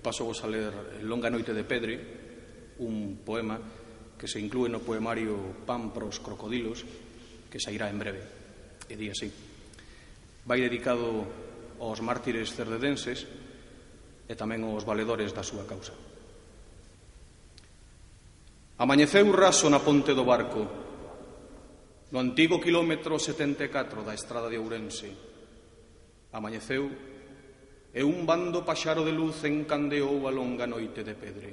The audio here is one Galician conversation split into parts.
paso vos a ler Longa noite de Pedre, un poema que se inclúe no poemario Pan pros crocodilos, que sairá en breve. E di así: vai dedicado aos mártires cerdedenses e tamén aos valedores da súa causa. Amañeceu raso na ponte do Barco, no antigo quilómetro 74 da estrada de Ourense. Amañeceu e un bando paxaro de luz encandeou a longa noite de Pedre.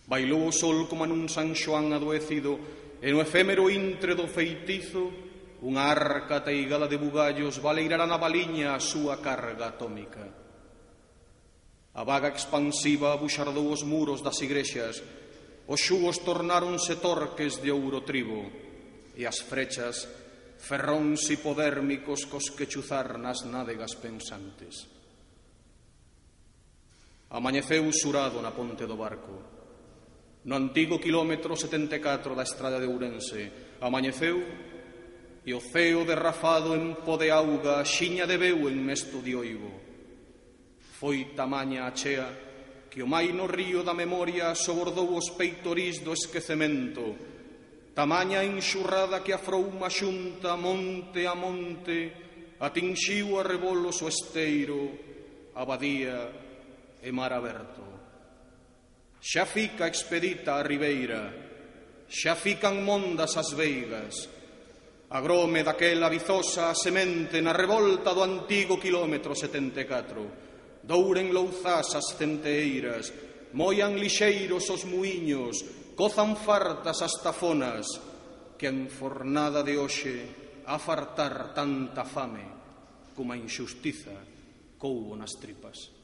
Bailou o sol como nun San Xoán adoecido e no efémero intre do feitizo unha arca teigada de bugallos baleirara na baliña a súa carga atómica. A vaga expansiva buxardou os muros das igrexas, os xugos tornáronse torques de ouro tribo e as frechas ferróns hipodérmicos cos que chuzar nas nádegas pensantes. Amañeceu surado na ponte do Barco, no antigo quilómetro 74 da estrada de Ourense. Amañeceu e o ceo derrafado en po de auga xiña de veu en mesto de oibo. Foi tamaña a chea que o mai no río da memoria sobordou os peitorís do esquecemento, tamaña enxurrada que a frouma xunta monte a monte atinxiu a rebolos o esteiro, a badía e mar aberto. Xa fica expedita a ribeira, xa fican mondas as veigas, agrome daquela vizosa a semente na revolta do antigo quilómetro 74, douren louzás as centeiras, moian lixeiros os muiños, cozan fartas as tafonas, que a enfornada de hoxe a fartar tanta fame como a inxustiza coubo nas tripas.